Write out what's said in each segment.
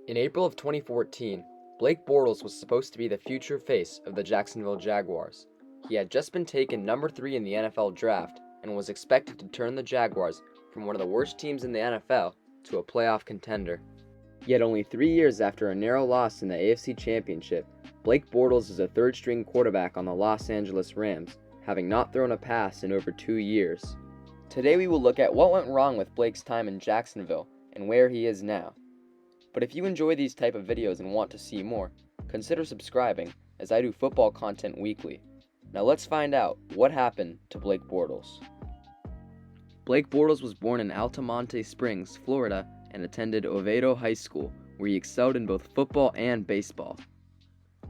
In April of 2014, Blake Bortles was supposed to be the future face of the Jacksonville Jaguars. He had just been taken number 3 in the NFL draft and was expected to turn the Jaguars from one of the worst teams in the NFL to a playoff contender. Yet only 3 years after a narrow loss in the AFC Championship, Blake Bortles is a third-string quarterback on the Los Angeles Rams, having not thrown a pass in over 2 years. Today we will look at what went wrong with Blake's time in Jacksonville and where he is now. But if you enjoy these type of videos and want to see more, consider subscribing, as I do football content weekly. Now let's find out what happened to Blake Bortles. Blake Bortles was born in Altamonte Springs, Florida, and attended Oviedo High School, where he excelled in both football and baseball.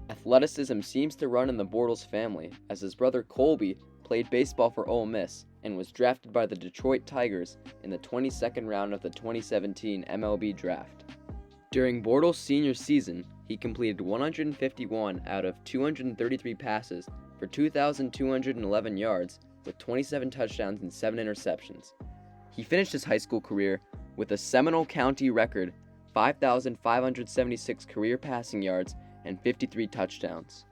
Athleticism seems to run in the Bortles family, as his brother Colby played baseball for Ole Miss and was drafted by the Detroit Tigers in the 22nd round of the 2017 MLB Draft. During Bortles' senior season, he completed 151 out of 233 passes for 2,211 yards with 27 touchdowns and 7 interceptions. He finished his high school career with a Seminole County record 5,576 career passing yards and 53 touchdowns.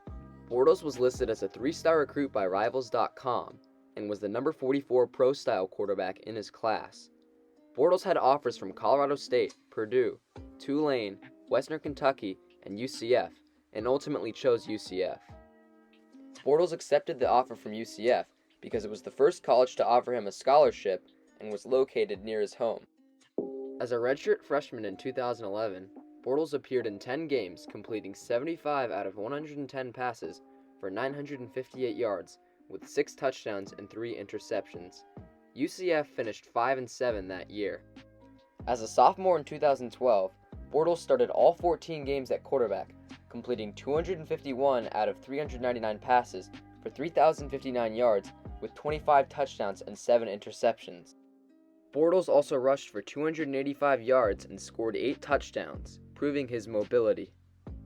Bortles was listed as a 3-star recruit by Rivals.com and was the number 44 pro-style quarterback in his class. Bortles had offers from Colorado State, Purdue, Tulane, Western Kentucky, and UCF, and ultimately chose UCF. Bortles accepted the offer from UCF because it was the first college to offer him a scholarship and was located near his home. As a redshirt freshman in 2011, Bortles appeared in 10 games, completing 75 out of 110 passes for 958 yards, with 6 touchdowns and 3 interceptions. UCF finished 5-7 that year. As a sophomore in 2012, Bortles started all 14 games at quarterback, completing 251 out of 399 passes for 3,059 yards with 25 touchdowns and 7 interceptions. Bortles also rushed for 285 yards and scored 8 touchdowns, proving his mobility.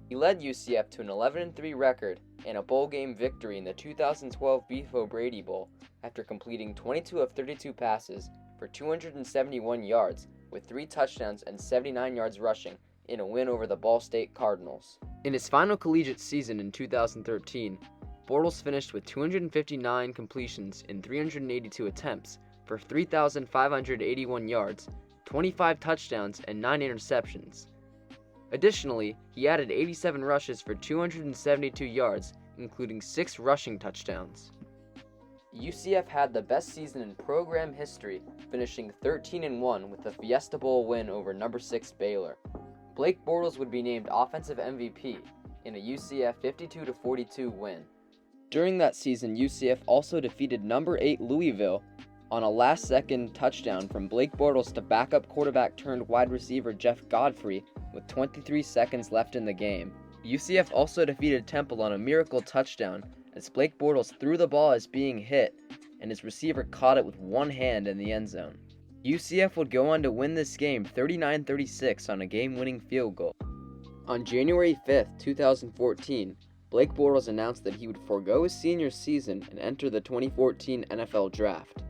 He led UCF to an 11-3 record and a bowl game victory in the 2012 Beef O'Brady Bowl after completing 22 of 32 passes for 271 yards with 3 touchdowns and 79 yards rushing in a win over the Ball State Cardinals. In his final collegiate season in 2013, Bortles finished with 259 completions in 382 attempts for 3,581 yards, 25 touchdowns, and 9 interceptions. Additionally, he added 87 rushes for 272 yards, including 6 rushing touchdowns. UCF had the best season in program history, finishing 13-1 with the Fiesta Bowl win over number 6 Baylor. Blake Bortles would be named Offensive MVP in a UCF 52-42 win. During that season, UCF also defeated number 8 Louisville on a last-second touchdown from Blake Bortles to backup quarterback turned wide receiver Jeff Godfrey with 23 seconds left in the game. UCF also defeated Temple on a miracle touchdown as Blake Bortles threw the ball as being hit and his receiver caught it with one hand in the end zone. UCF would go on to win this game 39-36 on a game-winning field goal. On January 5th, 2014, Blake Bortles announced that he would forego his senior season and enter the 2014 NFL Draft.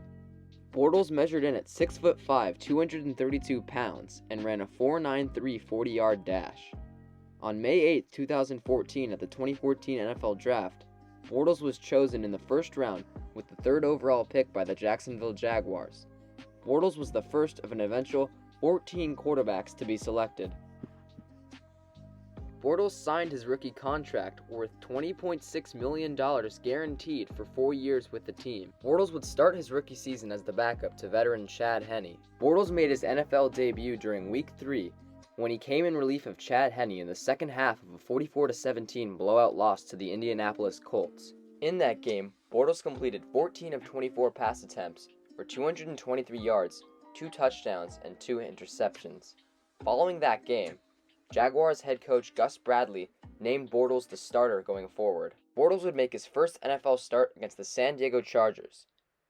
Bortles measured in at 6'5", 232 pounds, and ran a 4.93 40-yard dash. On May 8, 2014, at the 2014 NFL Draft, Bortles was chosen in the first round with the 3rd overall pick by the Jacksonville Jaguars. Bortles was the first of an eventual 14 quarterbacks to be selected. Bortles signed his rookie contract worth $20.6 million guaranteed for 4 years with the team. Bortles would start his rookie season as the backup to veteran Chad Henne. Bortles made his NFL debut during Week 3 when he came in relief of Chad Henne in the second half of a 44-17 blowout loss to the Indianapolis Colts. In that game, Bortles completed 14 of 24 pass attempts for 223 yards, 2 touchdowns, and 2 interceptions. Following that game, Jaguars head coach Gus Bradley named Bortles the starter going forward. Bortles would make his first NFL start against the San Diego Chargers.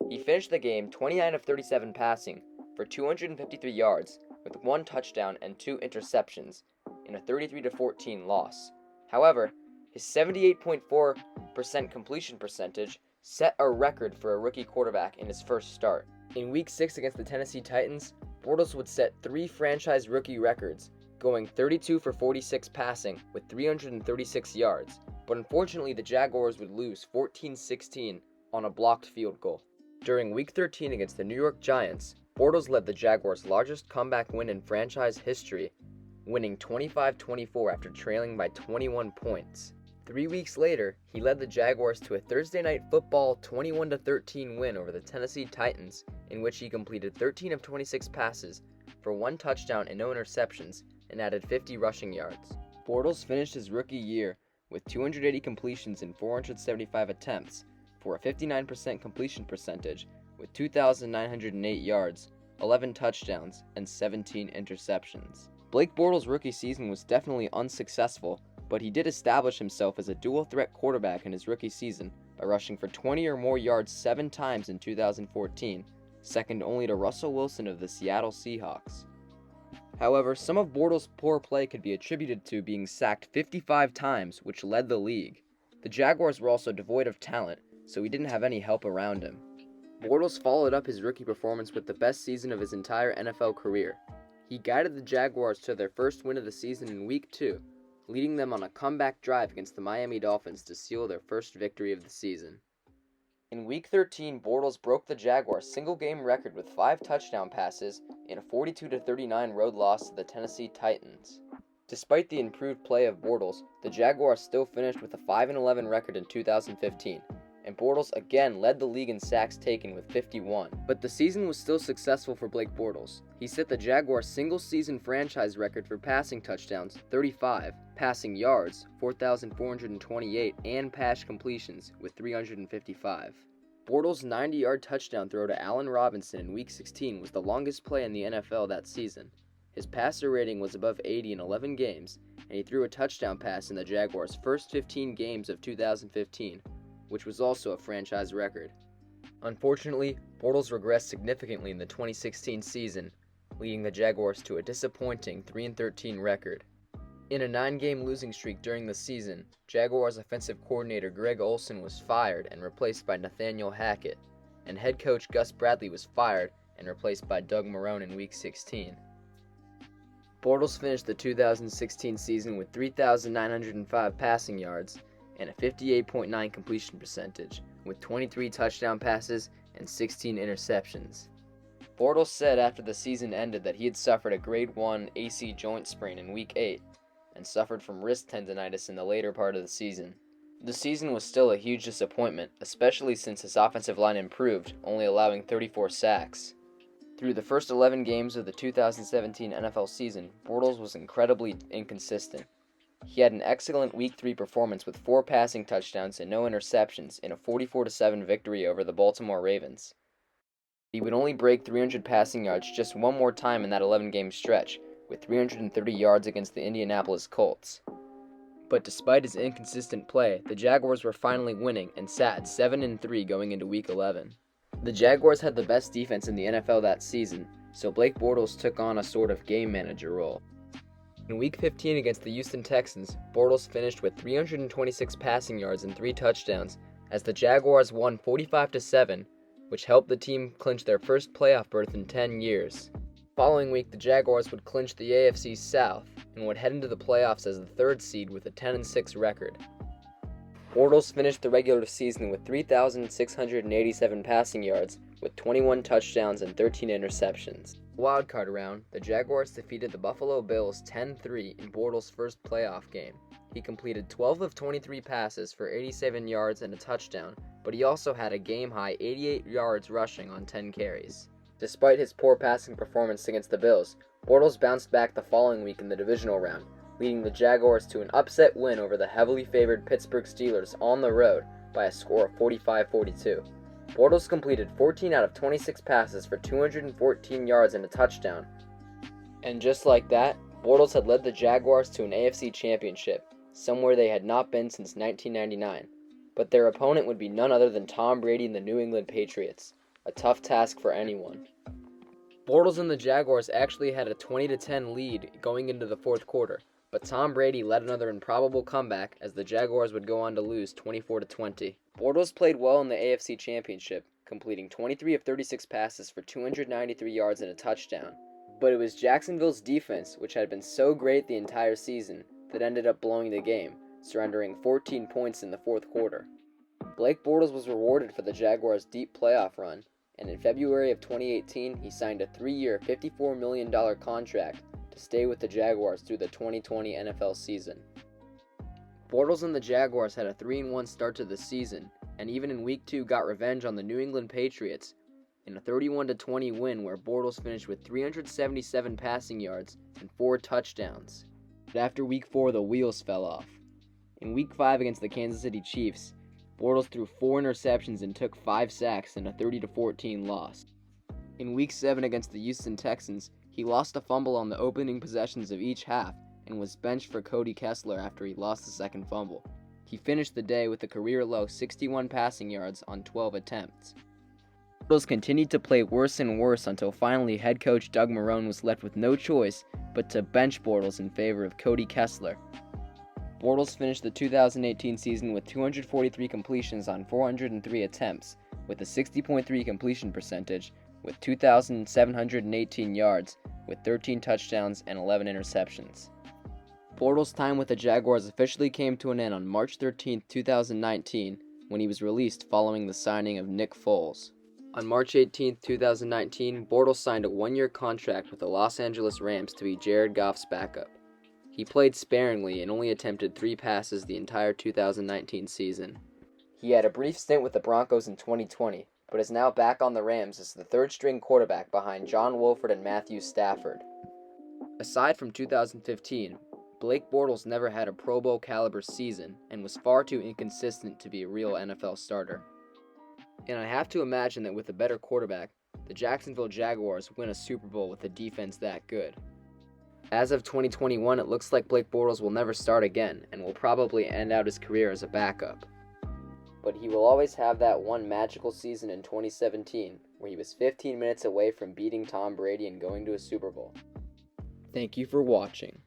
He finished the game 29 of 37 passing for 253 yards with 1 touchdown and 2 interceptions in a 33-14 loss. However, his 78.4% completion percentage set a record for a rookie quarterback in his first start. In Week 6 against the Tennessee Titans, Bortles would set 3 franchise rookie records, going 32 for 46 passing with 336 yards, but unfortunately the Jaguars would lose 14-16 on a blocked field goal. During Week 13 against the New York Giants, Bortles led the Jaguars' largest comeback win in franchise history, winning 25-24 after trailing by 21 points. 3 weeks later, he led the Jaguars to a Thursday Night Football 21-13 win over the Tennessee Titans, in which he completed 13 of 26 passes for 1 touchdown and no interceptions, and added 50 rushing yards. Bortles finished his rookie year with 280 completions in 475 attempts for a 59% completion percentage with 2,908 yards, 11 touchdowns, and 17 interceptions. Blake Bortles' rookie season was definitely unsuccessful, but he did establish himself as a dual-threat quarterback in his rookie season by rushing for 20 or more yards 7 times in 2014, second only to Russell Wilson of the Seattle Seahawks. However, some of Bortles' poor play could be attributed to being sacked 55 times, which led the league. The Jaguars were also devoid of talent, so he didn't have any help around him. Bortles followed up his rookie performance with the best season of his entire NFL career. He guided the Jaguars to their first win of the season in Week 2, leading them on a comeback drive against the Miami Dolphins to seal their first victory of the season. In Week 13, Bortles broke the Jaguars' single-game record with 5 touchdown passes in a 42-39 road loss to the Tennessee Titans. Despite the improved play of Bortles, the Jaguars still finished with a 5-11 record in 2015, and Bortles again led the league in sacks taken with 51. But the season was still successful for Blake Bortles. He set the Jaguars' single-season franchise record for passing touchdowns, 35, passing yards, 4,428, and pass completions with 355. Bortles' 90-yard touchdown throw to Allen Robinson in Week 16 was the longest play in the NFL that season. His passer rating was above 80 in 11 games, and he threw a touchdown pass in the Jaguars' first 15 games of 2015, which was also a franchise record. Unfortunately, Bortles regressed significantly in the 2016 season, leading the Jaguars to a disappointing 3-13 record. In a 9-game losing streak during the season, Jaguars offensive coordinator Greg Olsen was fired and replaced by Nathaniel Hackett, and head coach Gus Bradley was fired and replaced by Doug Marrone in Week 16. Bortles finished the 2016 season with 3,905 passing yards and a 58.9 completion percentage, with 23 touchdown passes and 16 interceptions. Bortles said after the season ended that he had suffered a grade 1 AC joint sprain in Week 8 and suffered from wrist tendonitis in the later part of the season. The season was still a huge disappointment, especially since his offensive line improved, only allowing 34 sacks. Through the first 11 games of the 2017 NFL season, Bortles was incredibly inconsistent. He had an excellent Week 3 performance with 4 passing touchdowns and no interceptions in a 44-7 victory over the Baltimore Ravens. He would only break 300 passing yards just one more time in that 11-game stretch, with 330 yards against the Indianapolis Colts. But despite his inconsistent play, the Jaguars were finally winning and sat at 7-3 going into Week 11. The Jaguars had the best defense in the NFL that season, so Blake Bortles took on a sort of game manager role. In Week 15 against the Houston Texans, Bortles finished with 326 passing yards and 3 touchdowns as the Jaguars won 45-7, which helped the team clinch their first playoff berth in 10 years. The following week, the Jaguars would clinch the AFC South and would head into the playoffs as the 3rd seed with a 10-6 record. Bortles finished the regular season with 3,687 passing yards, with 21 touchdowns and 13 interceptions. Wildcard round, the Jaguars defeated the Buffalo Bills 10-3 in Bortles' first playoff game. He completed 12 of 23 passes for 87 yards and a touchdown, but he also had a game-high 88 yards rushing on 10 carries. Despite his poor passing performance against the Bills, Bortles bounced back the following week in the divisional round, leading the Jaguars to an upset win over the heavily favored Pittsburgh Steelers on the road by a score of 45-42. Bortles completed 14 out of 26 passes for 214 yards and a touchdown. And just like that, Bortles had led the Jaguars to an AFC championship, somewhere they had not been since 1999. But their opponent would be none other than Tom Brady and the New England Patriots, a tough task for anyone. Bortles and the Jaguars actually had a 20-10 lead going into the fourth quarter, but Tom Brady led another improbable comeback as the Jaguars would go on to lose 24-20. Bortles played well in the AFC Championship, completing 23 of 36 passes for 293 yards and a touchdown. But it was Jacksonville's defense, which had been so great the entire season, that ended up blowing the game, surrendering 14 points in the fourth quarter. Blake Bortles was rewarded for the Jaguars' deep playoff run, and in February of 2018, he signed a 3-year, $54 million contract to stay with the Jaguars through the 2020 NFL season. Bortles and the Jaguars had a 3-1 start to the season, and even in Week 2 got revenge on the New England Patriots in a 31-20 win where Bortles finished with 377 passing yards and 4 touchdowns. But after Week 4, the wheels fell off. In Week 5 against the Kansas City Chiefs, Bortles threw 4 interceptions and took 5 sacks in a 30-14 loss. In Week 7 against the Houston Texans, he lost a fumble on the opening possessions of each half and was benched for Cody Kessler after he lost the second fumble. He finished the day with a career-low 61 passing yards on 12 attempts. Bortles continued to play worse and worse until finally head coach Doug Marrone was left with no choice but to bench Bortles in favor of Cody Kessler. Bortles finished the 2018 season with 243 completions on 403 attempts, with a 60.3 completion percentage, with 2,718 yards, with 13 touchdowns and 11 interceptions. Bortles' time with the Jaguars officially came to an end on March 13, 2019, when he was released following the signing of Nick Foles. On March 18, 2019, Bortles signed a 1-year contract with the Los Angeles Rams to be Jared Goff's backup. He played sparingly and only attempted 3 passes the entire 2019 season. He had a brief stint with the Broncos in 2020, but is now back on the Rams as the third-string quarterback behind John Wolford and Matthew Stafford. Aside from 2015, Blake Bortles never had a Pro Bowl caliber season and was far too inconsistent to be a real NFL starter. And I have to imagine that with a better quarterback, the Jacksonville Jaguars win a Super Bowl with a defense that good. As of 2021, it looks like Blake Bortles will never start again and will probably end out his career as a backup. But he will always have that one magical season in 2017 where he was 15 minutes away from beating Tom Brady and going to a Super Bowl. Thank you for watching.